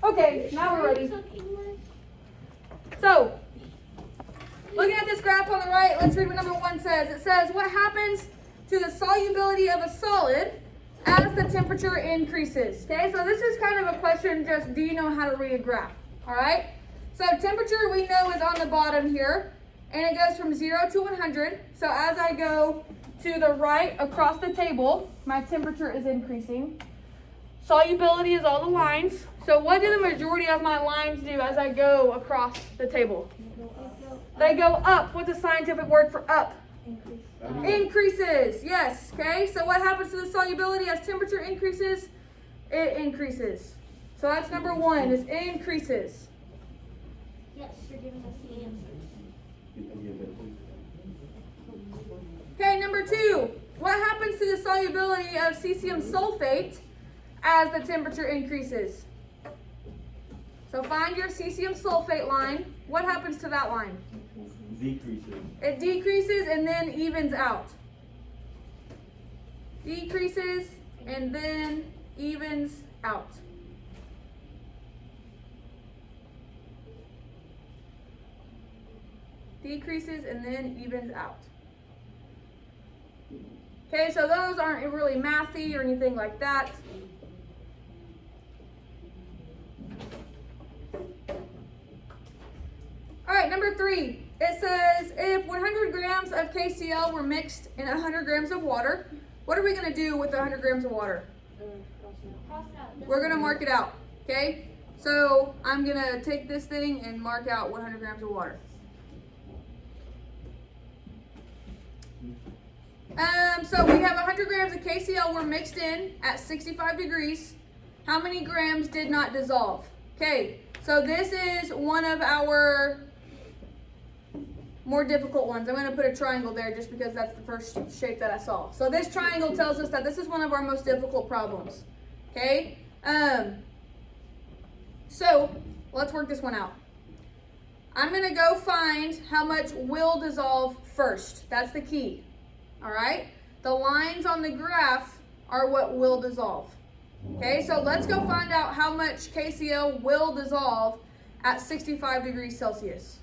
Okay, now we're ready. So, looking at this graph on the right, let's read what number 1 says. It says, what happens to the solubility of a solid as the temperature increases? Okay, so this is kind of a question, just do you know how to read a graph? All right, so temperature we know is on the bottom here, and it goes from 0 to 100. So as I go to the right across the table, my temperature is increasing. Solubility is all the lines. So what do the majority of my lines do as I go across the table? They go up. What's the scientific word for up? Increases. Yes. Okay. So what happens to the solubility as temperature increases? It increases. So that's number 1 is increases. Yes, you're giving us the answers. Okay, number 2. What happens to the solubility of cesium sulfate as the temperature increases? So find your cesium sulfate line. What happens to that line? Decreases. It decreases and then evens out. Decreases and then evens out. Decreases and then evens out. Okay, so those aren't really mathy or anything like that. All right, number 3. It says if 100 grams of KCl were mixed in 100 grams of water, what are we going to do with the 100 grams of water? We're going to mark it out, okay? So I'm going to take this thing and mark out 100 grams of water. So we have 100 grams of KCl were mixed in at 65 degrees. How many grams did not dissolve? Okay, so this is one of our more difficult ones. I'm going to put a triangle there just because that's the first shape that I saw. So this triangle tells us that this is one of our most difficult problems. Okay, so let's work this one out. I'm going to go find how much will dissolve first. That's the key. All right, the lines on the graph are what will dissolve. Okay, so let's go find out how much KCl will dissolve at 65 degrees Celsius.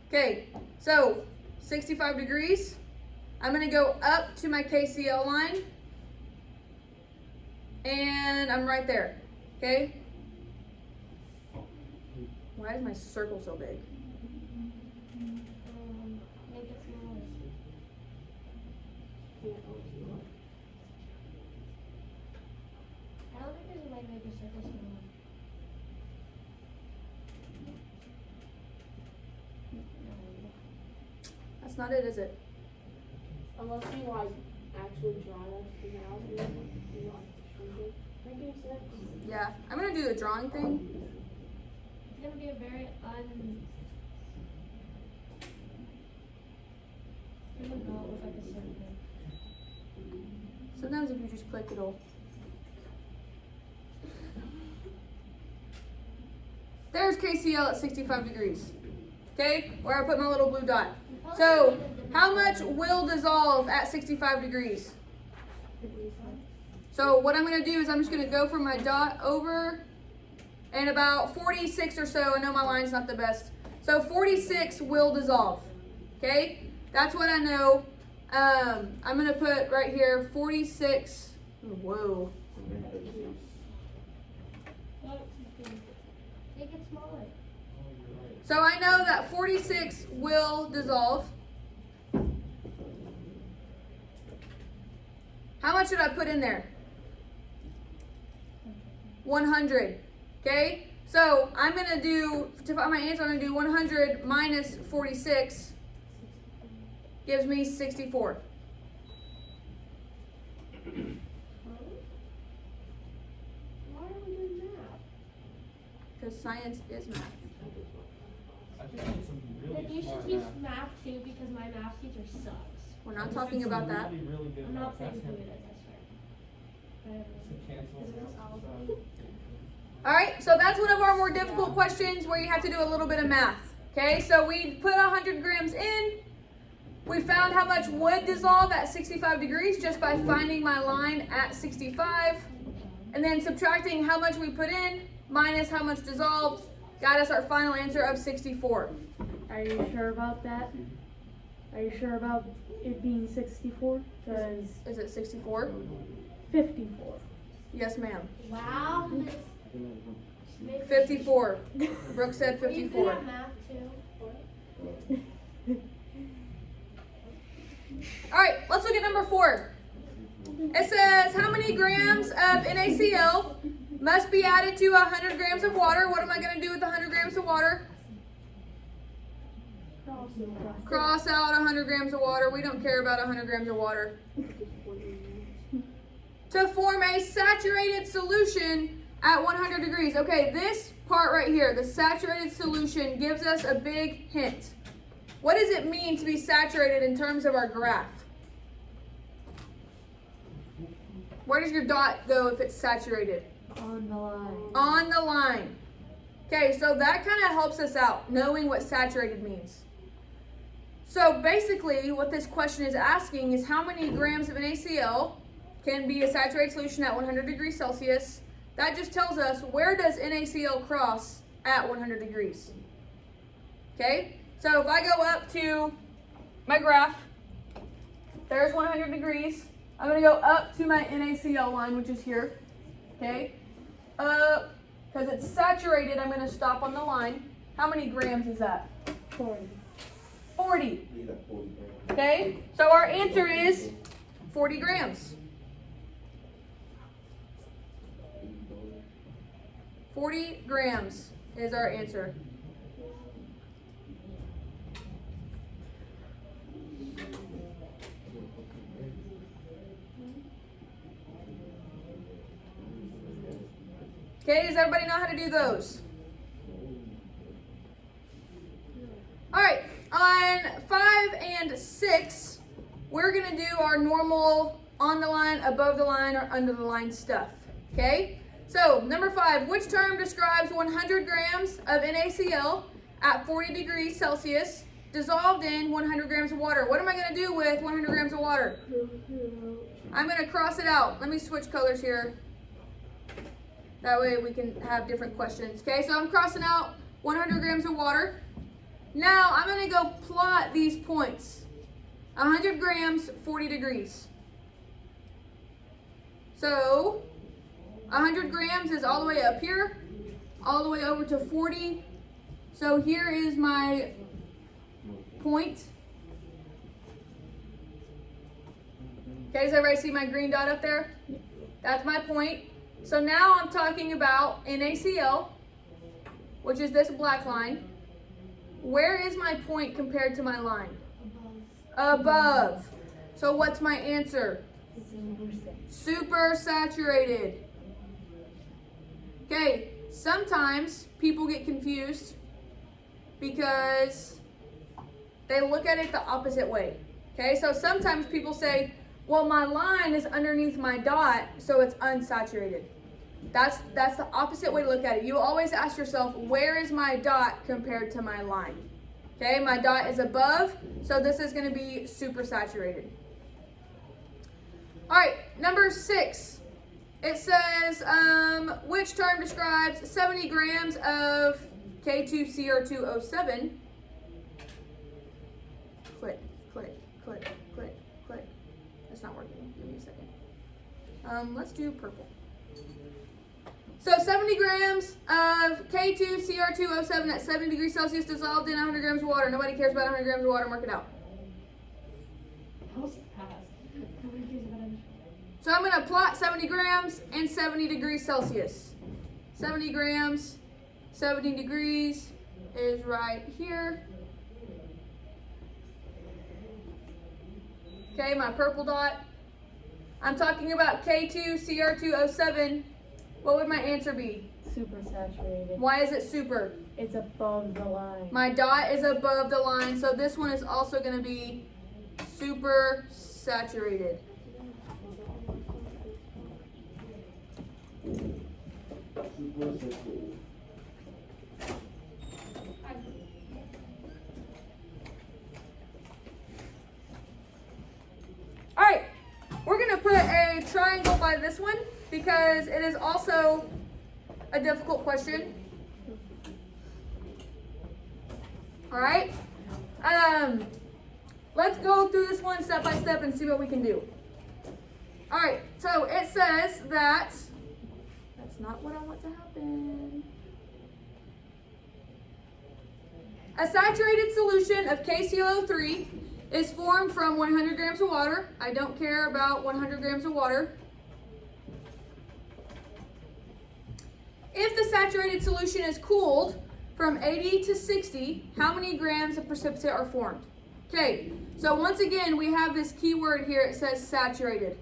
Okay, so 65 degrees, I'm going to go up to my KCl line, and I'm right there. Okay, why is my circle so big? Make it smaller. I don't think there's a way to make your circle smaller. That's not it, is it? Unless you like actually draw this out, you like shrink it. Making sense? Yeah, I'm going to do the drawing thing. It's gonna be a very It's gonna not look like a circle. Sometimes if you just click, it'll. There's KCl at 65 degrees. Okay, where I put my little blue dot. So, how much will dissolve at 65 degrees? So what I'm going to do is I'm just going to go from my dot over, and about 46 or so, I know my line's not the best, so 46 will dissolve. Okay, that's what I know. I'm going to put right here 46. Whoa. Make it smaller. So I know that 46 will dissolve. How much should I put in there? 100. Okay? So I'm going to do, to find my answer, I'm going to do 100 minus 46 gives me 64. Why are we doing that? Because science is math. Then you should teach math too, because my math teacher sucks. We're not talking about that. I'm not saying who it is, I swear. All right, so that's one of our more difficult questions where you have to do a little bit of math. Okay, so we put 100 grams in. We found how much would dissolve at 65 degrees just by finding my line at 65. And then subtracting how much we put in minus how much dissolved got us our final answer of 64. Are you sure about that? Are you sure about it being 64? Because Is it 64? 54. Yes, ma'am. Wow, Miss. 54. Brooke said Are you good 54. at math too? All right, let's look at number 4. It says, how many grams of NaCl must be added to 100 grams of water? What am I going to do with 100 grams of water? Cross out 100 grams of water. We don't care about 100 grams of water. To form a saturated solution at 100 degrees. Okay, this part right here, the saturated solution, gives us a big hint. What does it mean to be saturated in terms of our graph? Where does your dot go if it's saturated? On the line. On the line. Okay, so that kind of helps us out, knowing what saturated means. So basically, what this question is asking is how many grams of NaCl can be a saturated solution at 100 degrees Celsius. That just tells us where does NaCl cross at 100 degrees. Okay, so if I go up to my graph, there's 100 degrees. I'm going to go up to my NaCl line, which is here. Okay, because it's saturated, I'm going to stop on the line. How many grams is that? 40. 40. Okay, so our answer is 40 grams. 40 grams is our answer. Okay, does everybody know how to do those? All right, on 5 and 6, we're going to do our normal on the line, above the line, or under the line stuff. Okay, so number 5, which term describes 100 grams of NaCl at 40 degrees Celsius dissolved in 100 grams of water? What am I going to do with 100 grams of water? I'm going to cross it out. Let me switch colors here. That way we can have different questions. Okay, so I'm crossing out 100 grams of water. Now I'm going to go plot these points. 100 grams, 40 degrees. So 100 grams is all the way up here, all the way over to 40. So here is my point. Okay, does everybody see my green dot up there? That's my point. So now I'm talking about NaCl, which is this black line. Where is my point compared to my line? Above. So what's my answer? Super saturated. Okay, sometimes people get confused because they look at it the opposite way. Okay, so sometimes people say, well, my line is underneath my dot, so it's unsaturated. That's the opposite way to look at it. You always ask yourself, where is my dot compared to my line? Okay, my dot is above, so this is going to be super saturated. All right, number 6. It says, which term describes 70 grams of K2CR2O7? Click, click, click, click, click. That's not working. Give me a second. Let's do purple. So 70 grams of K2CR2O7 at 70 degrees Celsius dissolved in 100 grams of water. Nobody cares about 100 grams of water. Mark it out. So I'm going to plot 70 grams and 70 degrees Celsius. 70 grams, 70 degrees is right here. Okay, my purple dot. I'm talking about K2CR2O7. What would my answer be? Super saturated. Why is it super? It's above the line. My dot is above the line, so this one is also going to be super saturated. All right, we're going to put a triangle by this one because it is also a difficult question? All right. Let's go through this one step by step and see what we can do. All right. So it says that that's not what I want to happen. A saturated solution of KClO3 is formed from 100 grams of water. I don't care about 100 grams of water. If the saturated solution is cooled from 80 to 60, how many grams of precipitate are formed? Okay, so once again, we have this key word here. It says saturated.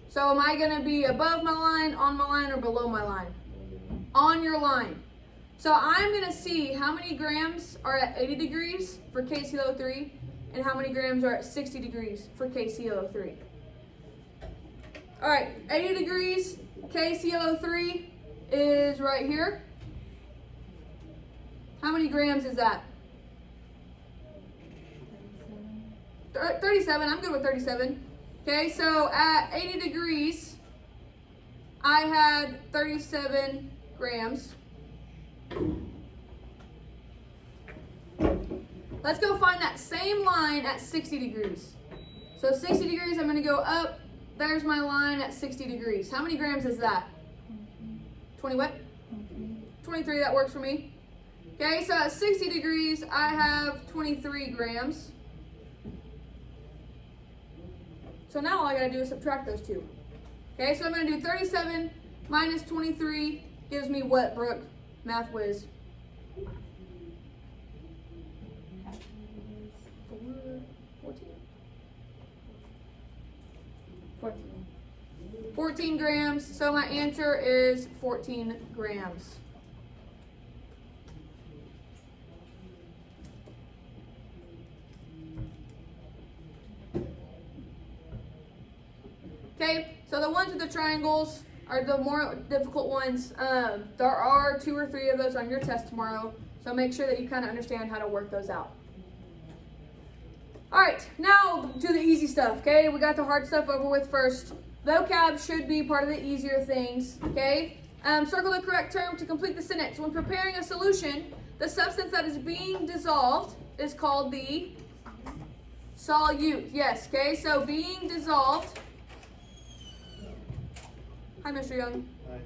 So am I going to be above my line, on my line, or below my line? On your line. So I'm going to see how many grams are at 80 degrees for KClO3 and how many grams are at 60 degrees for KClO3. All right, 80 degrees, KClO3 is right here. How many grams is that? 37, I'm good with 37. Okay, so at 80 degrees, I had 37 grams. Let's go find that same line at 60 degrees. So 60 degrees, I'm going to go up. There's my line at 60 degrees. How many grams is that? 20 what? 23, that works for me. Okay, so at 60 degrees, I have 23 grams. So now all I gotta do is subtract those two. Okay, so I'm gonna do 37 minus 23 gives me what, Brooke? Math whiz. 14 grams, so my answer is 14 grams. Okay, so the ones with the triangles are the more difficult ones. There are 2 or 3 of those on your test tomorrow, so make sure that you kind of understand how to work those out. All right, now to the easy stuff, okay? We got the hard stuff over with first. Vocab should be part of the easier things, okay? Circle the correct term to complete the sentence. When preparing a solution, the substance that is being dissolved is called the solute. Yes, okay? So being dissolved. Hi, Mr. Young. Hi.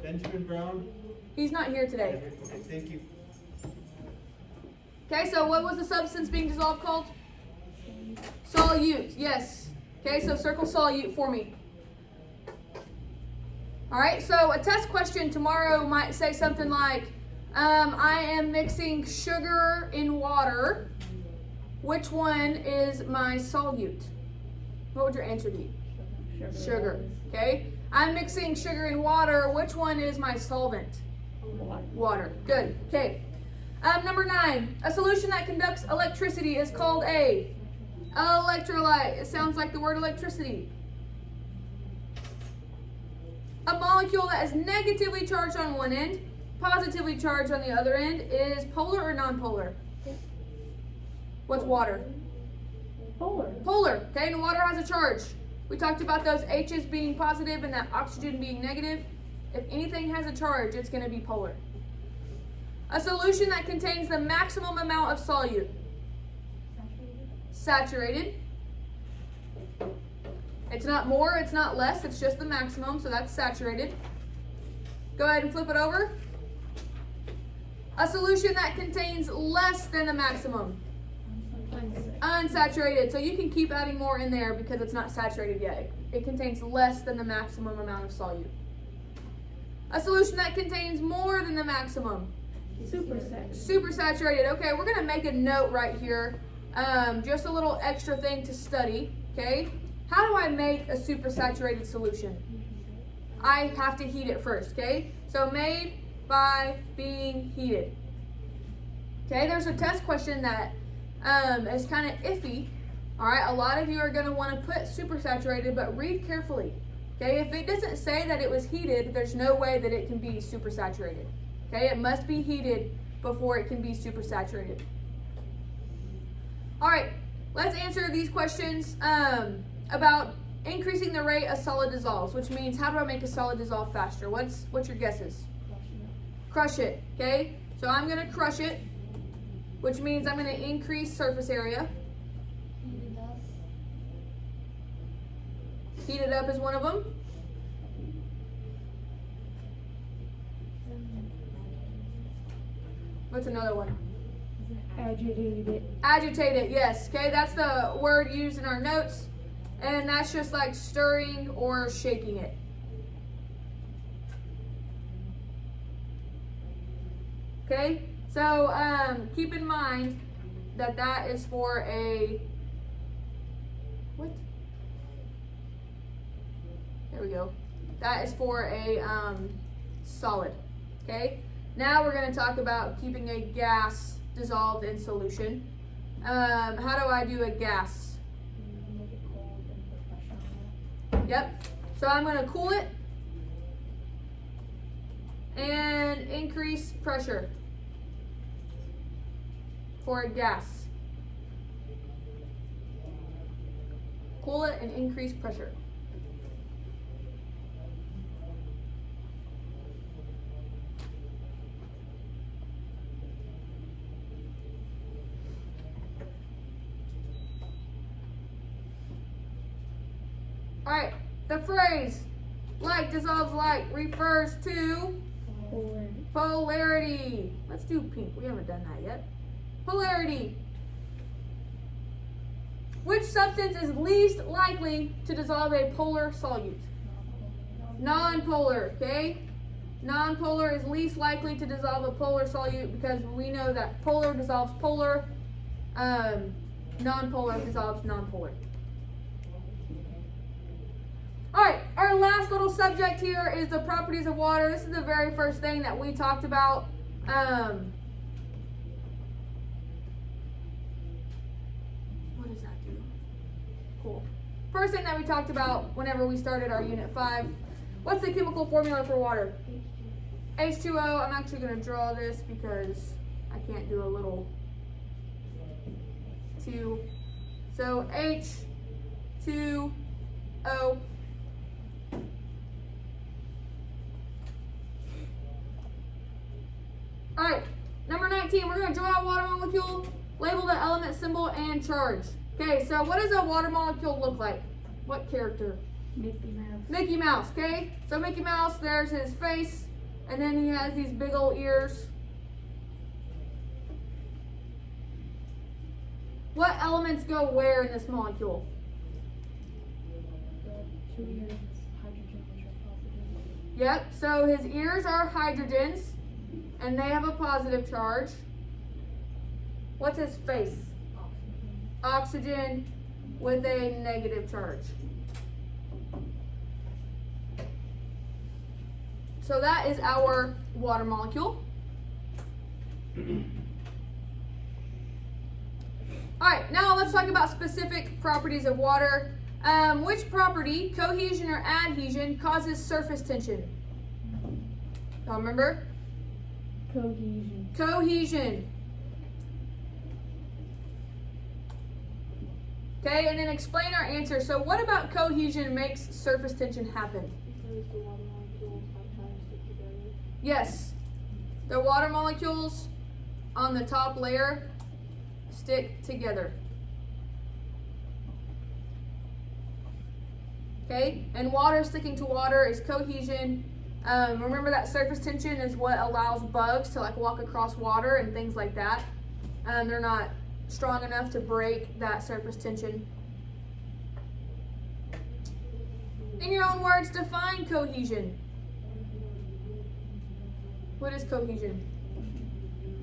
Benjamin Brown. He's not here today. Okay, thank you. Okay, so what was the substance being dissolved called? Solute, yes. Okay, so circle solute for me. All right, so a test question tomorrow might say something like, I am mixing sugar in water. Which one is my solute? What would your answer be? Sugar. Okay, I'm mixing sugar in water. Which one is my solvent? Water. Good. Okay. Number 9, a solution that conducts electricity is called a electrolyte. It sounds like the word electricity. A molecule that is negatively charged on one end, positively charged on the other end is polar or non-polar? What's water? Polar. Polar. Okay, and water has a charge. We talked about those H's being positive and that oxygen being negative. If anything has a charge, it's going to be polar. A solution that contains the maximum amount of solute. Saturated. It's not more, it's not less, it's just the maximum, so that's saturated. Go ahead and flip it over. A solution that contains less than the maximum. Unsaturated. So you can keep adding more in there because it's not saturated yet. It contains less than the maximum amount of solute. A solution that contains more than the maximum. Supersaturated. Okay, we're going to make a note right here. Just a little extra thing to study. Okay, how do I make a supersaturated solution? I have to heat it first. Okay, so made by being heated. Okay, there's a test question that is kind of iffy. All right, a lot of you are going to want to put supersaturated, but read carefully. Okay, if it doesn't say that it was heated, there's no way that it can be supersaturated. Okay, it must be heated before it can be supersaturated. All right, let's answer these questions about increasing the rate a solid dissolves, which means how do I make a solid dissolve faster? What's your guesses? Crush it, okay? So I'm gonna crush it, which means I'm gonna increase surface area. Heated up. Heat it up is one of them. What's another one? Agitated it. Agitate it, yes. Okay, that's the word used in our notes. And that's just like stirring or shaking it. Okay, so keep in mind that that is for a, what? There we go. That is for a solid, okay? Now we're gonna talk about keeping a gas dissolved in solution. How do I do a gas? Make it cold and put pressure on it. Yep. So I'm gonna cool it and increase pressure for a gas. Cool it and increase pressure. All right, the phrase "like dissolves like" refers to polarity. Let's do pink. We haven't done that yet. Polarity. Which substance is least likely to dissolve a polar solute? Non-polar, okay? Non-polar is least likely to dissolve a polar solute because we know that polar dissolves polar, non-polar dissolves non-polar. All right, our last little subject here is the properties of water. This is the very first thing that we talked about. What does that do? Cool. First thing that we talked about whenever we started our Unit 5. What's the chemical formula for water? H2O. I'm actually going to draw this because I can't do a little 2. So H2O. Alright, number 19, we're going to draw a water molecule, label the element, symbol, and charge. Okay, so what does a water molecule look like? What character? Mickey Mouse. Mickey Mouse, okay? So Mickey Mouse, there's his face, and then he has these big old ears. What elements go where in this molecule? The 2 ears, hydrogen, which are positive. Yep, so his ears are hydrogens, and they have a positive charge. What's his face? Oxygen. Oxygen with a negative charge. So that is our water molecule. Alright, now let's talk about specific properties of water. Which property, cohesion or adhesion, causes surface tension? Y'all remember? Cohesion. Cohesion. Okay, and then explain our answer. So what about cohesion makes surface tension happen? Because the water molecules are trying to stick together. Yes, the water molecules on the top layer stick together. Okay, and water sticking to water is cohesion. Remember that surface tension is what allows bugs to like walk across water and things like that. They're not strong enough to break that surface tension. In your own words, define cohesion. What is cohesion?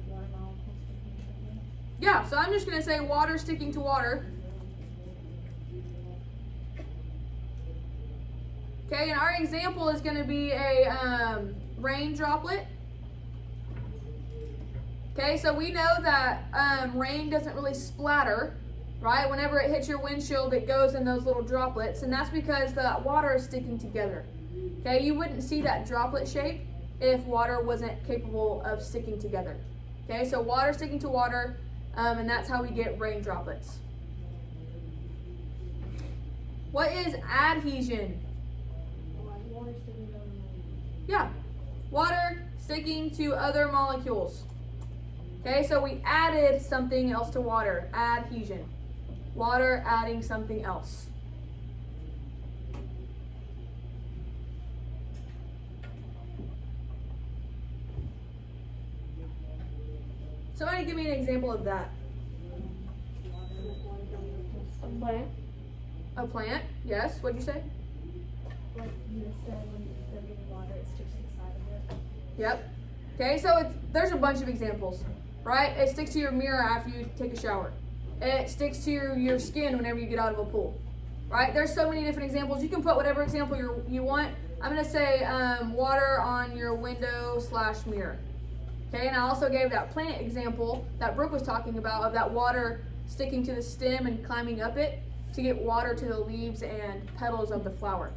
Water molecules sticking together. Yeah, so I'm just going to say water sticking to water. Okay, and our example is going to be a rain droplet. Okay, so we know that rain doesn't really splatter, right? Whenever it hits your windshield, it goes in those little droplets, and that's because the water is sticking together. Okay, you wouldn't see that droplet shape if water wasn't capable of sticking together. Okay, so water sticking to water, and that's how we get rain droplets. What is adhesion? Like water sticking together. Yeah, water sticking to other molecules. Okay, so we added something else to water. Adhesion. Water adding something else. Somebody give me an example of that. A plant. A plant, yes. What'd you say? Like you said, when they're getting water, it sticks to the side of it. Yep. Okay, so there's a bunch of examples, right? It sticks to your mirror after you take a shower. It sticks to your skin whenever you get out of a pool, right? There's so many different examples. You can put whatever example you want. I'm going to say water on your window/mirror. Okay, and I also gave that plant example that Brooke was talking about of that water sticking to the stem and climbing up it to get water to the leaves and petals of the flower.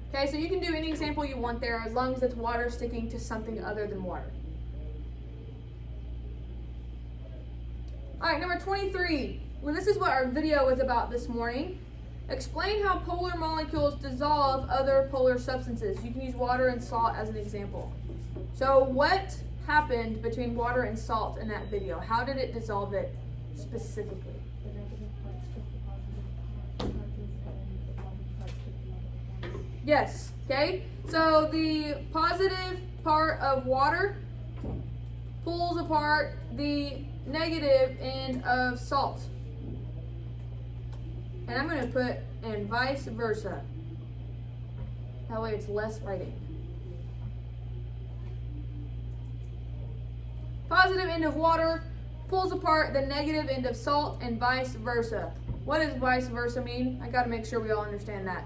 Okay, so you can do any example you want there as long as it's water sticking to something other than water. All right, number 23. Well, this is what our video was about this morning. Explain how polar molecules dissolve other polar substances. You can use water and salt as an example. So what happened between water and salt in that video? How did it dissolve it specifically? The negative parts stick to positive charges, and the positive parts stick to negative ones. Yes, okay? So the positive part of water pulls apart the negative end of salt. And I'm going to put and vice versa. That way it's less writing. Positive end of water pulls apart the negative end of salt and vice versa. What does vice versa mean? I got to make sure we all understand that.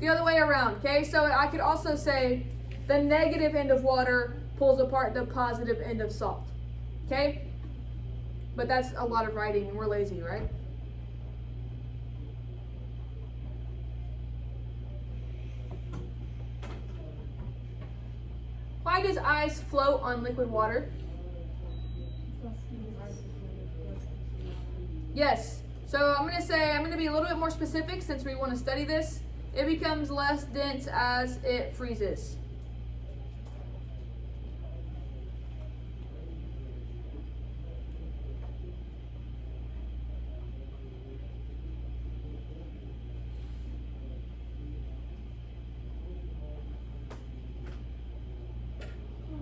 The other way around, okay? So I could also say the negative end of water pulls apart the positive end of salt, okay? But that's a lot of writing and we're lazy, right? Why does ice float on liquid water? Yes. So I'm going to be a little bit more specific since we want to study this. It becomes less dense as it freezes.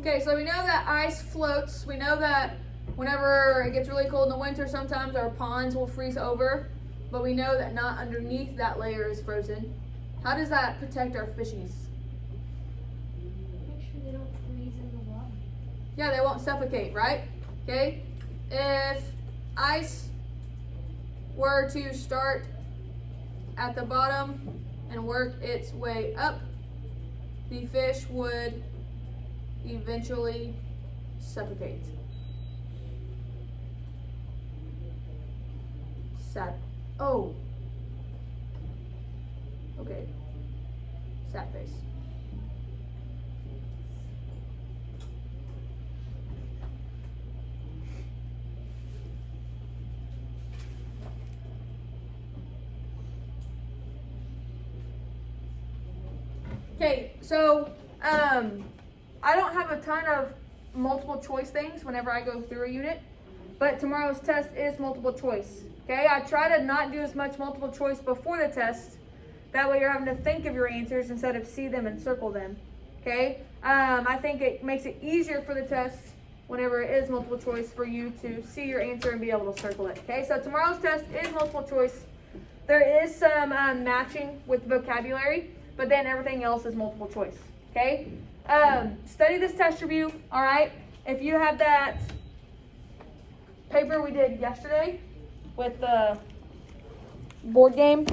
Okay, so we know that ice floats. We know that whenever it gets really cold in the winter, sometimes our ponds will freeze over, but we know that not underneath that layer is frozen. How does that protect our fishies? Make sure they don't freeze in the water. Yeah, they won't suffocate, right? Okay, if ice were to start at the bottom and work its way up, the fish would eventually suffocate. Sad. Oh. Okay. Sad face. Okay, so I don't have a ton of multiple choice things whenever I go through a unit, but tomorrow's test is multiple choice. Okay, I try to not do as much multiple choice before the test. That way you're having to think of your answers instead of see them and circle them. Okay, I think it makes it easier for the test whenever it is multiple choice for you to see your answer and be able to circle it. Okay, so tomorrow's test is multiple choice. There is some matching with vocabulary, but then everything else is multiple choice. Okay, study this test review. All right, if you have that paper we did yesterday with the board game,